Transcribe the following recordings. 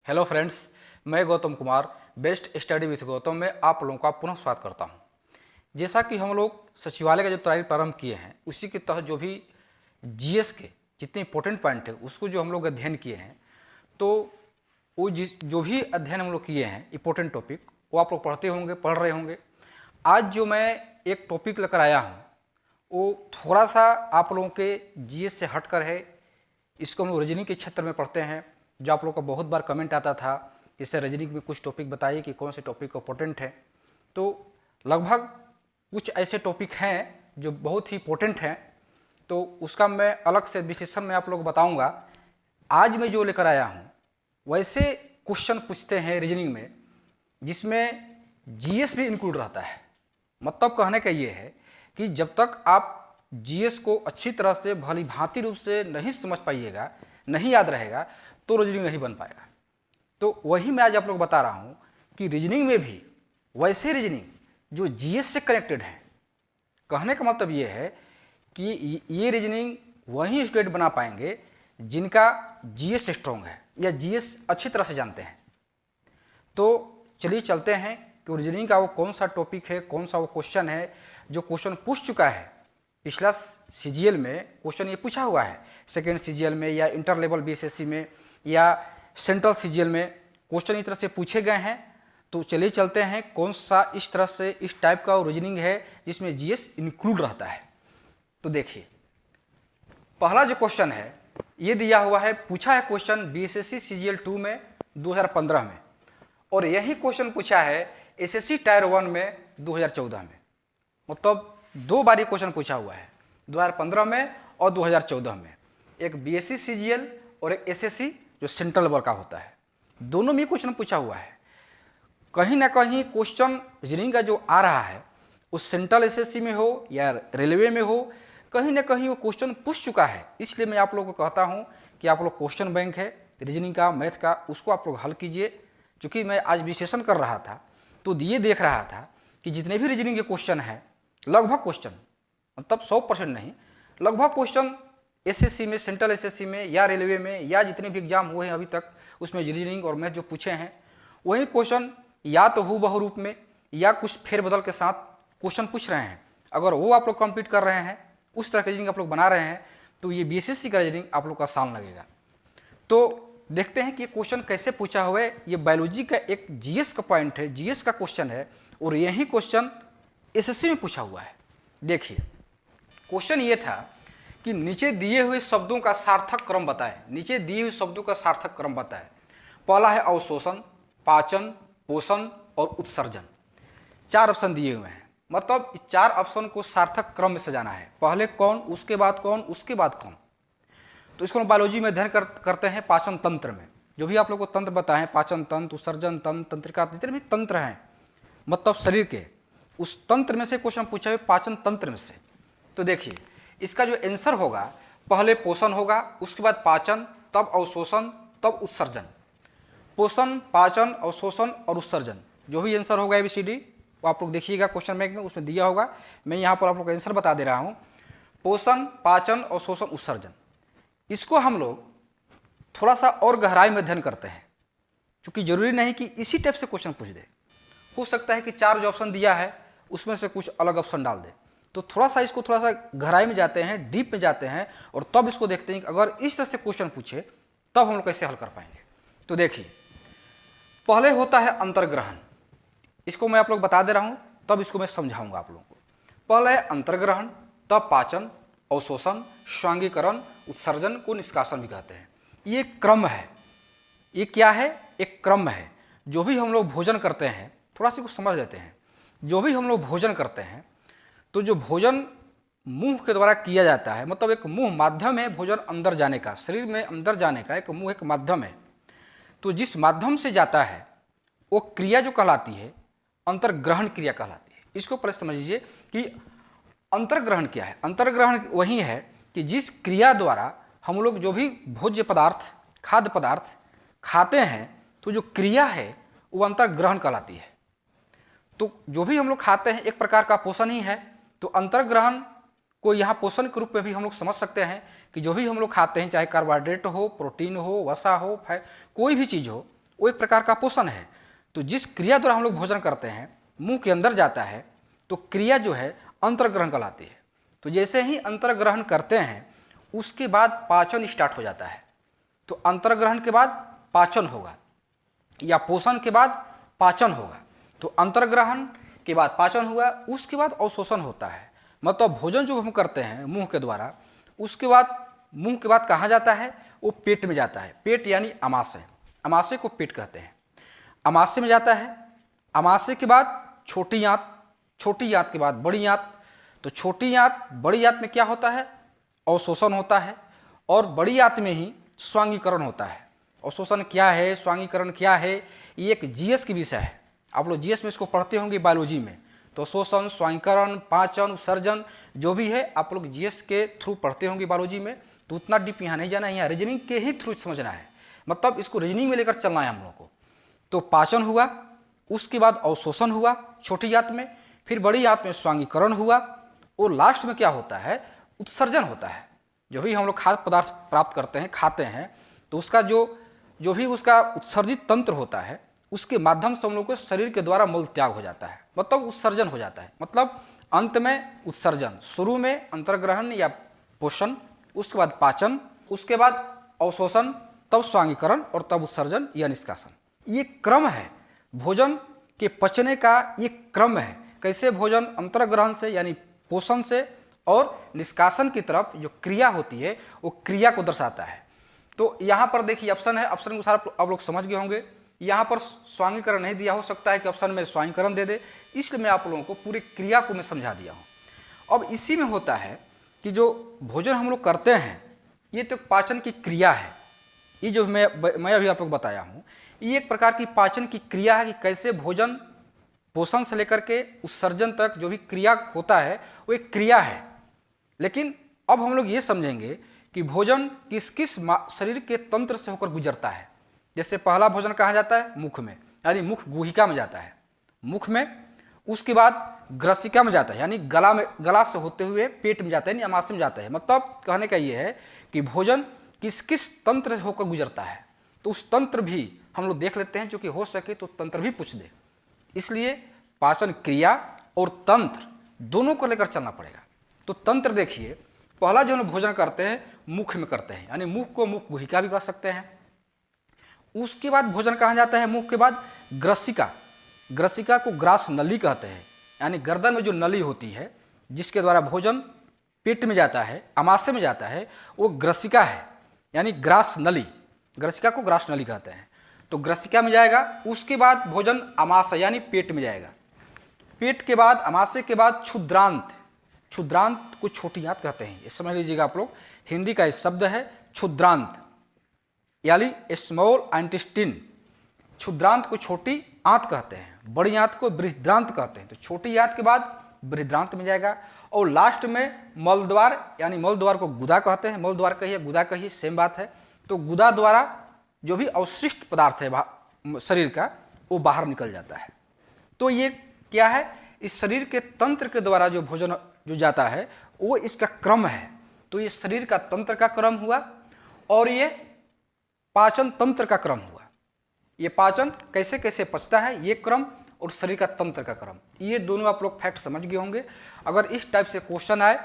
Hello friends, मैं Gautam Kumar best study with Gautam में आप लोगों का पुनः स्वागत करता हूं। जैसा कि हम लोग सचिवालय का जो तैयारी प्रारंभ किए हैं उसी के तहत जो भी जीएस के जितने इंपॉर्टेंट पॉइंट है उसको जो हम लोग अध्ययन किए हैं, तो वो जो भी अध्ययन हम लोग किए हैं इंपॉर्टेंट टॉपिक वो आप लोग पढ़ते होंगे, पढ़ रहे होंगे। आज जो मैं एक टॉपिक लेकर आया हूँ वो थोड़ा सा आप लोगों के जीएस से हटकर है। इसको हम लोग रीजनिंग के क्षेत्र में पढ़ते हैं। जो आप लोगों का बहुत बार कमेंट आता था, इससे रीजनिंग में कुछ टॉपिक बताइए कि कौन से टॉपिक इंपॉर्टेंट है। तो लगभग कुछ ऐसे टॉपिक हैं जो बहुत ही इंपॉर्टेंट हैं, तो उसका मैं अलग से विश्लेषण में आप लोग बताऊंगा। आज मैं जो लेकर आया हूं वैसे क्वेश्चन पूछते हैं रीजनिंग में जिसमें जीएस भी इंक्लूड रहता है। मतलब कहने का ये है कि जब तक आप जीएस को अच्छी तरह से भली भांति रूप से नहीं समझ पाइएगा, नहीं याद रहेगा, तो रीजनिंग नहीं बन पाएगा। तो वही मैं आज आप लोग बता रहा हूँ कि रीजनिंग में भी वैसे रीजनिंग जो जीएस से कनेक्टेड है। कहने का मतलब ये है कि ये रीजनिंग वही स्टूडेंट बना पाएंगे जिनका जीएस स्ट्रॉन्ग है या जीएस अच्छी तरह से जानते हैं। तो चलिए चलते हैं कि रीजनिंग का वो कौन सा टॉपिक है, कौन सा वो क्वेश्चन है जो क्वेश्चन पूछ चुका है। पिछला सीजीएल में क्वेश्चन ये पूछा हुआ है, सेकेंड सीजीएल में या इंटर लेवल बीएसएससी में या सेंट्रल सीजीएल में क्वेश्चन इस तरह से पूछे गए हैं। तो चलिए चलते हैं कौन सा इस तरह से इस टाइप का रीजनिंग है जिसमें जीएस इंक्लूड रहता है। तो देखिए, पहला जो क्वेश्चन है ये दिया हुआ है, पूछा है क्वेश्चन बीएसएससी सीजीएल 2 में 2015 में, और यही क्वेश्चन पूछा है एसएससी टायर 1 में 2014 में। मतलब दो बार ये क्वेश्चन पूछा हुआ है, 2015 में और 2014 में। एक बीएससी सीजीएल और एक एसएससी जो सेंट्रल लेवल का होता है, दोनों में क्वेश्चन पूछा हुआ है। कहीं ना कहीं क्वेश्चन रीजनिंग का जो आ रहा है उस सेंट्रल एसएससी में हो या रेलवे में हो, कहीं ना कहीं वो क्वेश्चन पूछ चुका है। इसलिए मैं आप लोगों को कहता हूँ कि आप लोग क्वेश्चन बैंक है रीजनिंग का, मैथ का, उसको आप लोग हल कीजिए। चूँकि मैं आज विश्लेषण कर रहा था तो ये देख रहा था कि जितने भी रीजनिंग के क्वेश्चन हैं, लगभग क्वेश्चन, मतलब 100% नहीं, लगभग क्वेश्चन एसएससी में, सेंट्रल एसएससी में या रेलवे में या जितने भी एग्जाम हुए हैं अभी तक, उसमें रीजनिंग और मैथ जो पूछे हैं वही क्वेश्चन या तो हूबहू रूप में या कुछ फेरबदल के साथ क्वेश्चन पूछ रहे हैं। अगर वो आप लोग कंप्लीट कर रहे हैं, उस तरह का रीजनिंग आप लोग बना रहे हैं, तो ये बीएसएससी का रीजनिंग आप लोग का आसान लगेगा। तो देखते हैं कि ये क्वेश्चन कैसे पूछा हुआ है। ये बायोलॉजी का एक जीएस का पॉइंट है, जीएस का क्वेश्चन है, और यही क्वेश्चन एसएससी में पूछा हुआ है। देखिए, क्वेश्चन ये था कि नीचे दिए हुए शब्दों का सार्थक क्रम बताएं। नीचे दिए हुए शब्दों का सार्थक क्रम बताएं। पहला है अवशोषण, पाचन, पोषण और उत्सर्जन। 4 ऑप्शन दिए हुए हैं। मतलब 4 ऑप्शन को सार्थक क्रम में सजाना है। पहले कौन, उसके बाद कौन, उसके बाद कौन। तो इसको हम बायोलॉजी में अध्ययन करते हैं पाचन तंत्र में। जो भी आप लोग को तंत्र बताएं, पाचन तंत्र, उत्सर्जन तंत्र, तंत्रिका, जितने भी तंत्र हैं मतलब शरीर के, उस तंत्र में से क्वेश्चन पूछा है, पाचन तंत्र में से। तो देखिए, इसका जो आंसर होगा, पहले पोषण होगा, उसके बाद पाचन, तब अवशोषण, तब उत्सर्जन। पोषण, पाचन, अवशोषण और उत्सर्जन, जो भी आंसर होगा ABCD वो आप लोग देखिएगा क्वेश्चन बैंक में, उसमें दिया होगा। मैं यहाँ पर आप लोग का आंसर बता दे रहा हूँ। पोषण, पाचन, अवशोषण, उत्सर्जन। इसको हम लोग थोड़ा सा और गहराई में अध्ययन करते हैं, क्योंकि जरूरी नहीं कि इसी टाइप से क्वेश्चन पूछ दे। हो सकता है कि 4 जो ऑप्शन दिया है उसमें से कुछ अलग ऑप्शन डाल दे। तो थोड़ा सा इसको थोड़ा सा गहराई में जाते हैं, डीप में जाते हैं, और तब इसको देखते हैं कि अगर इस तरह से क्वेश्चन पूछे तब हम लोग कैसे हल कर पाएंगे। तो देखिए, पहले होता है अंतर्ग्रहण। इसको मैं आप लोग बता दे रहा हूँ, तब इसको मैं समझाऊंगा आप लोगों को। पहले है अंतर्ग्रहण, तब पाचन, अवशोषण, स्वांगीकरण, उत्सर्जन को निष्कासन भी कहते हैं। ये क्रम है। ये क्या है? एक क्रम है। जो भी हम लोग भोजन करते हैं, थोड़ा सा कुछ समझ लेते हैं। जो भी हम लोग भोजन करते हैं, तो जो भोजन मुंह के द्वारा किया जाता है, मतलब एक मुंह माध्यम है भोजन अंदर जाने का, शरीर में अंदर जाने का एक मुंह एक माध्यम है। तो जिस माध्यम से जाता है वो क्रिया जो कहलाती है अंतर्ग्रहण क्रिया कहलाती है। इसको पहले समझ लीजिए कि अंतर्ग्रहण क्या है। अंतर्ग्रहण वही है कि जिस क्रिया द्वारा हम लोग जो भी भोज्य पदार्थ, खाद्य पदार्थ खाते हैं, तो जो क्रिया है वो अंतर्ग्रहण कहलाती है। तो जो भी हम लोग खाते हैं एक प्रकार का पोषण ही है। तो अंतर्ग्रहण को यहाँ पोषण के रूप में भी हम लोग समझ सकते हैं कि जो भी हम लोग खाते हैं, चाहे कार्बोहाइड्रेट हो, प्रोटीन हो, वसा हो, कोई भी चीज़ हो, वो एक प्रकार का पोषण है। तो जिस क्रिया द्वारा हम लोग भोजन करते हैं मुंह के अंदर जाता है तो क्रिया जो है अंतर्ग्रहण कहलाती है। तो जैसे ही अंतर्ग्रहण करते हैं उसके बाद पाचन स्टार्ट हो जाता है। तो अंतर्ग्रहण के बाद पाचन होगा या पोषण के बाद पाचन होगा। तो अंतर्ग्रहण के बाद पाचन हुआ, उसके बाद अवशोषण होता है। मतलब भोजन जो हम करते हैं मुंह के द्वारा, उसके बाद मुंह के बाद कहाँ जाता है, वो पेट में जाता है। पेट यानी अमाशय, अमाशय को पेट कहते हैं। अमाशय में जाता है, अमाशय के बाद छोटी आंत, छोटी आंत के बाद बड़ी आंत। तो छोटी आंत बड़ी आंत में क्या होता है, अवशोषण होता है, और बड़ी आंत में ही स्वांगीकरण होता है। अवशोषण क्या है, स्वांगीकरण क्या है, ये एक जीएस की विषय है। आप लोग जीएस में इसको पढ़ते होंगे बायोलॉजी में। तो शोषण, स्वांगीकरण, पाचन, उत्सर्जन जो भी है आप लोग जीएस के थ्रू पढ़ते होंगे बायोलॉजी में। तो उतना डीप यहाँ नहीं जाना है, यहाँ रीजनिंग के ही थ्रू समझना है। मतलब इसको रीजनिंग में लेकर चलना है हम लोग को। तो पाचन हुआ, उसके बाद अवशोषण हुआ छोटी आंत में, फिर बड़ी आंत में स्वांगीकरण हुआ, और लास्ट में क्या होता है, उत्सर्जन होता है। जो भी हम लोग खाद्य पदार्थ प्राप्त करते हैं, खाते हैं, तो उसका जो भी उसका उत्सर्जित तंत्र होता है उसके माध्यम से हम लोग को शरीर के द्वारा मल त्याग हो जाता है, मतलब उत्सर्जन हो जाता है। मतलब अंत में उत्सर्जन, शुरू में अंतर्ग्रहण या पोषण, उसके बाद पाचन, उसके बाद अवशोषण, तब स्वांगीकरण और तब उत्सर्जन या निष्कासन। ये क्रम है भोजन के पचने का, ये क्रम है। कैसे भोजन अंतर्ग्रहण से यानी पोषण से और निष्कासन की तरफ जो क्रिया होती है वो क्रिया को दर्शाता है। तो यहाँ पर देखिए ऑप्शन है, ऑप्शन के अनुसार आप लोग समझ गए होंगे। यहाँ पर स्वांगीकरण नहीं दिया, हो सकता है कि ऑप्शन में स्वांगीकरण दे दे, इसलिए मैं आप लोगों को पूरी क्रिया को मैं समझा दिया हूँ। अब इसी में होता है कि जो भोजन हम लोग करते हैं ये तो पाचन की क्रिया है। ये जो मैं अभी आप लोग बताया हूँ ये एक प्रकार की पाचन की क्रिया है कि कैसे भोजन पोषण से लेकर के उत्सर्जन तक जो भी क्रिया होता है वो एक क्रिया है। लेकिन अब हम लोग ये समझेंगे कि भोजन किस किस शरीर के तंत्र से होकर गुजरता है। जैसे पहला भोजन कहाँ जाता है, मुख में, यानी मुख गुहिका में जाता है, मुख में। उसके बाद ग्रसिका में जाता है, यानी गला से होते हुए पेट में जाता है, यानी अमाशय में जाता है। मतलब कहने का ये है कि भोजन किस किस तंत्र से होकर गुजरता है। तो उस तंत्र भी हम लोग देख लेते हैं, जो कि हो सके तो तंत्र भी पूछ दे। इसलिए पाचन क्रिया और तंत्र दोनों को लेकर चलना पड़ेगा। तो तंत्र देखिए, पहला जो हम भोजन करते हैं मुख में करते हैं, यानी मुख को मुख गुहिका भी कह सकते हैं। उसके बाद भोजन कहाँ जाता है, मुख के बाद ग्रसिका, ग्रसिका को ग्रास नली कहते हैं, यानी गर्दन में जो नली होती है जिसके द्वारा भोजन पेट में जाता है, अमाशय में जाता है, वो ग्रसिका है, यानी ग्रास नली। ग्रसिका को ग्रास नली कहते हैं। तो ग्रसिका में जाएगा, उसके बाद भोजन अमाशय यानी पेट में जाएगा। पेट के बाद अमाशय के बाद क्षुद्रांत, क्षुद्रांत को छोटी आंत कहते हैं, ये समझ लीजिएगा आप लोग। हिंदी का इस शब्द है क्षुद्रांत, यानी स्मॉल इंटेस्टाइन। क्षुद्रांत को छोटी आंत कहते हैं, बड़ी आंत को बृहद्रांत कहते हैं। तो छोटी आंत के बाद बृहद्रांत में जाएगा, और लास्ट में मलद्वार, यानी मलद्वार को गुदा कहते हैं। मलद्वार कहिए गुदा कहिए सेम बात है। तो गुदा द्वारा जो भी अवशिष्ट पदार्थ है शरीर का वो बाहर निकल जाता है। तो ये क्या है, इस शरीर के तंत्र के द्वारा जो भोजन जो जाता है वो इसका क्रम है। तो ये शरीर का तंत्र का क्रम हुआ और ये पाचन तंत्र का क्रम हुआ। ये पाचन कैसे कैसे पचता है ये क्रम, और शरीर का तंत्र का क्रम, ये दोनों आप लोग फैक्ट समझ गए होंगे। अगर इस टाइप से क्वेश्चन आए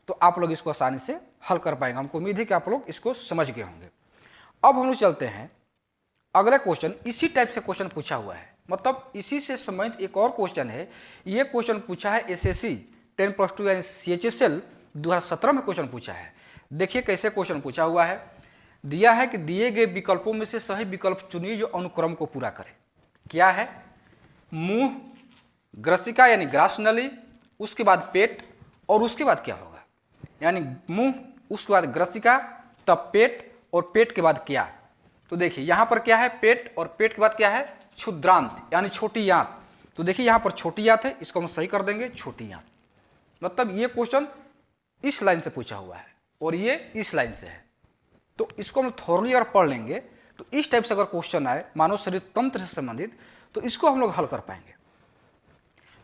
तो आप लोग इसको आसानी से हल कर पाएंगे। हमको उम्मीद है कि आप लोग इसको समझ गए होंगे। अब हम लोग चलते हैं अगला क्वेश्चन। इसी टाइप से क्वेश्चन पूछा हुआ है, मतलब इसी से संबंधित एक और क्वेश्चन है। ये क्वेश्चन पूछा है एसएससी 10+2 यानी CHSL 2017 में क्वेश्चन पूछा है। देखिए कैसे क्वेश्चन पूछा हुआ है। दिया है कि दिए गए विकल्पों में से सही विकल्प चुनिए जो अनुक्रम को पूरा करे। क्या है, मुंह, ग्रसिका यानी ग्रास नली, उसके बाद पेट, और उसके बाद क्या होगा, यानी मुंह, उसके बाद ग्रसिका, तब पेट, और पेट के बाद क्या। तो देखिए यहाँ पर क्या है, पेट, और पेट के बाद क्या है, क्षुद्रांत यानी छोटी आंत। तो देखिए यहाँ पर छोटी आंत है, इसको हम सही कर देंगे छोटी आंत। मतलब ये क्वेश्चन इस लाइन से पूछा हुआ है और ये इस लाइन से है। तो इसको हम थोरली अगर पढ़ लेंगे तो इस टाइप से अगर क्वेश्चन आए मानव शरीर तंत्र से संबंधित तो इसको हम लोग हल कर पाएंगे।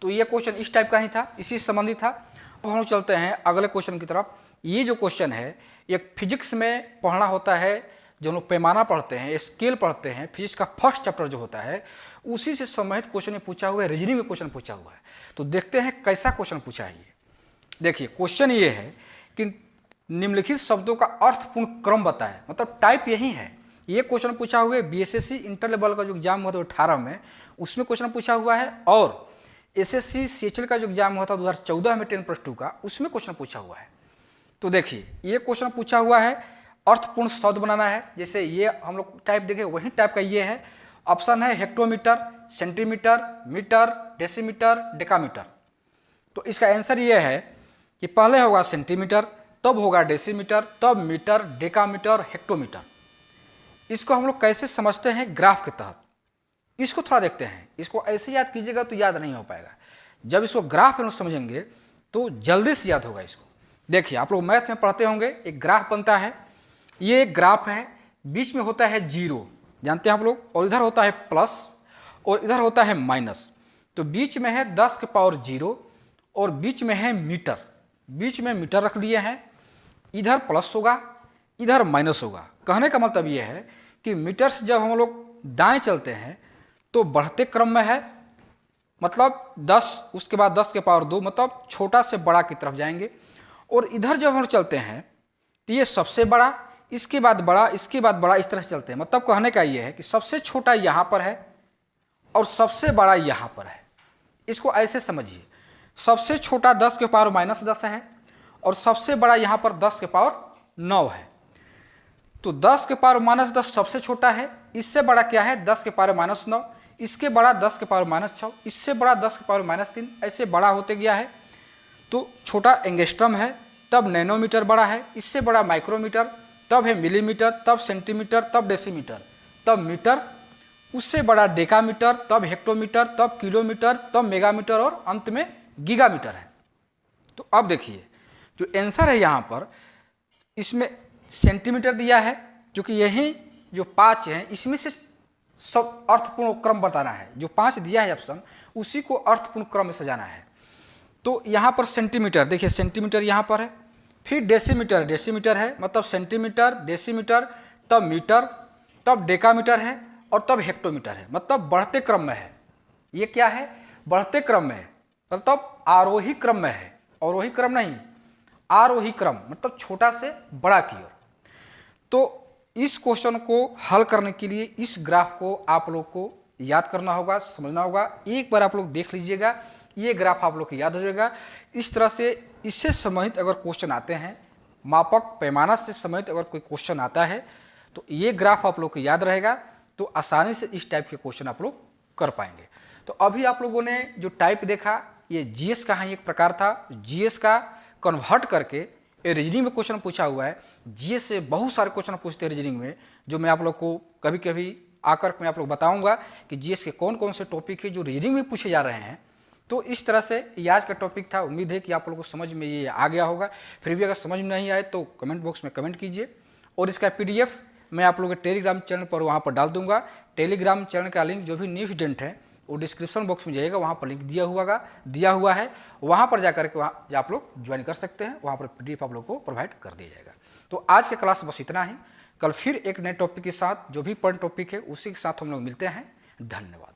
तो ये क्वेश्चन इस टाइप का ही था, इसी से संबंधित था। अब हम लोग चलते हैं अगले क्वेश्चन की तरफ। ये जो क्वेश्चन है एक फिजिक्स में पढ़ना होता है जो लोग पैमाना पढ़ते हैं, स्केल पढ़ते हैं, फिजिक्स का फर्स्ट चैप्टर जो होता है उसी से संबंधित क्वेश्चन में पूछा हुआ है, रीजनिंग में क्वेश्चन पूछा हुआ है। तो देखते हैं कैसा क्वेश्चन पूछा है ये। देखिए क्वेश्चन ये है कि निम्नलिखित शब्दों का अर्थपूर्ण क्रम बताएं, मतलब टाइप यही है। ये क्वेश्चन पूछा हुआ है बीएसएससी इंटर लेवल का जो एग्जाम हुआ था 18 में, उसमें क्वेश्चन पूछा हुआ है, और एसएससी सीएचएल का जो एग्जाम हुआ था 2014 में 10+2 का, उसमें क्वेश्चन पूछा हुआ है। तो देखिए ये क्वेश्चन पूछा हुआ है अर्थपूर्ण शब्द बनाना है। जैसे ये हम लोग टाइप देखें वही टाइप का ये है। ऑप्शन है hectometre, centimetre, metre, decimetre, decametre. तो इसका आंसर ये है कि पहले होगा सेंटीमीटर, तब होगा डेसीमीटर, तब मीटर, डेकामीटर, हेक्टोमीटर। इसको हम लोग कैसे समझते हैं ग्राफ के तहत, इसको थोड़ा देखते हैं। इसको ऐसे याद कीजिएगा तो याद नहीं हो पाएगा, जब इसको ग्राफ में समझेंगे तो जल्दी से याद होगा इसको। देखिए आप लोग मैथ में पढ़ते होंगे, एक ग्राफ बनता है, ये एक ग्राफ है, बीच में होता है 0, जानते हैं आप लोग, और इधर होता है प्लस और इधर होता है माइनस। तो बीच में है 10 के पावर 0 और बीच में है मीटर, बीच में मीटर रख दिए हैं, इधर प्लस होगा इधर माइनस होगा। कहने का मतलब ये है कि मीटर से जब हम लोग दाएं चलते हैं तो बढ़ते क्रम में है, मतलब 10, उसके बाद 10 के पावर 2, मतलब छोटा से बड़ा की तरफ जाएंगे। और इधर जब हम चलते हैं तो ये सबसे बड़ा, इसके बाद बड़ा, इसके बाद बड़ा, इस तरह से चलते हैं। मतलब कहने का ये है कि सबसे छोटा यहाँ पर है और सबसे बड़ा यहाँ पर है। इसको ऐसे समझिए, सबसे छोटा 10 के पावर -10 है और सबसे बड़ा यहाँ पर 10 के पावर 9 है। तो 10 के पावर -10 सबसे छोटा है, इससे बड़ा क्या है 10 के पावर -9, इसके बड़ा 10 के पावर -6, इससे बड़ा 10 के पावर -3, ऐसे बड़ा होते गया है। तो छोटा एंगस्ट्रम है, तब नैनोमीटर बड़ा है, इससे बड़ा माइक्रोमीटर, तब है मिलीमीटर, तब सेंटीमीटर, तब डेसीमीटर, तब मीटर, उससे बड़ा डेकामीटर, तब हेक्टोमीटर, तब किलोमीटर, तब मेगामीटर और अंत में गीगामीटर है। तो अब देखिए जो आंसर है यहाँ पर, इसमें सेंटीमीटर दिया है, क्योंकि यही जो 5 हैं इसमें से सब अर्थपूर्ण क्रम बताना है। जो 5 दिया है ऑप्शन, उसी को अर्थपूर्ण क्रम में सजाना है। तो यहाँ पर सेंटीमीटर, देखिए सेंटीमीटर यहाँ पर है, फिर डेसीमीटर, डेसीमीटर है, मतलब सेंटीमीटर, डेसीमीटर, तब मीटर, तब डेकामीटर है और तब हेक्टोमीटर है, मतलब बढ़ते क्रम में है। ये क्या है, बढ़ते क्रम में है, मतलब आरोही क्रम में है, अवरोही क्रम नहीं, आरोही क्रम, मतलब छोटा से बड़ा की ओर। तो इस क्वेश्चन को हल करने के लिए इस ग्राफ को आप लोग को याद करना होगा, समझना होगा। एक बार आप लोग देख लीजिएगा, ये ग्राफ आप लोग को याद हो जाएगा। इस तरह से इससे संबंधित अगर क्वेश्चन आते हैं, मापक पैमाना से संबंधित अगर कोई क्वेश्चन आता है, तो ये ग्राफ आप लोग को याद रहेगा, तो आसानी से इस टाइप के क्वेश्चन आप लोग कर पाएंगे। तो अभी आप लोगों ने जो टाइप देखा, ये जीएस का ही एक प्रकार था। जीएस का कन्वर्ट करके ये रीजनिंग में क्वेश्चन पूछा हुआ है। जीएस से बहुत सारे क्वेश्चन पूछते हैं रीजनिंग में, जो मैं आप लोग को कभी कभी आकर मैं आप लोग बताऊंगा कि जीएस के कौन कौन से टॉपिक है जो रीजनिंग में पूछे जा रहे हैं। तो इस तरह से ये आज का टॉपिक था। उम्मीद है कि आप लोगों को समझ में ये आ गया होगा। फिर भी अगर समझ में नहीं आए तो कमेंट बॉक्स में कमेंट कीजिए, और इसका पीडीएफ मैं आप लोगों के टेलीग्राम चैनल पर वहाँ पर डाल दूंगा। टेलीग्राम चैनल का लिंक जो भी न्यू स्टूडेंट है वो डिस्क्रिप्शन बॉक्स में जाइएगा, वहाँ पर लिंक दिया हुआ है, वहाँ पर जाकर के वहाँ आप लोग ज्वाइन कर सकते हैं। वहाँ पर पीडीएफ आप लोग को प्रोवाइड कर दिया जाएगा। तो आज के क्लास बस इतना ही। कल फिर एक नए टॉपिक के साथ, जो भी पॉइंट टॉपिक है उसी के साथ हम लोग मिलते हैं। धन्यवाद।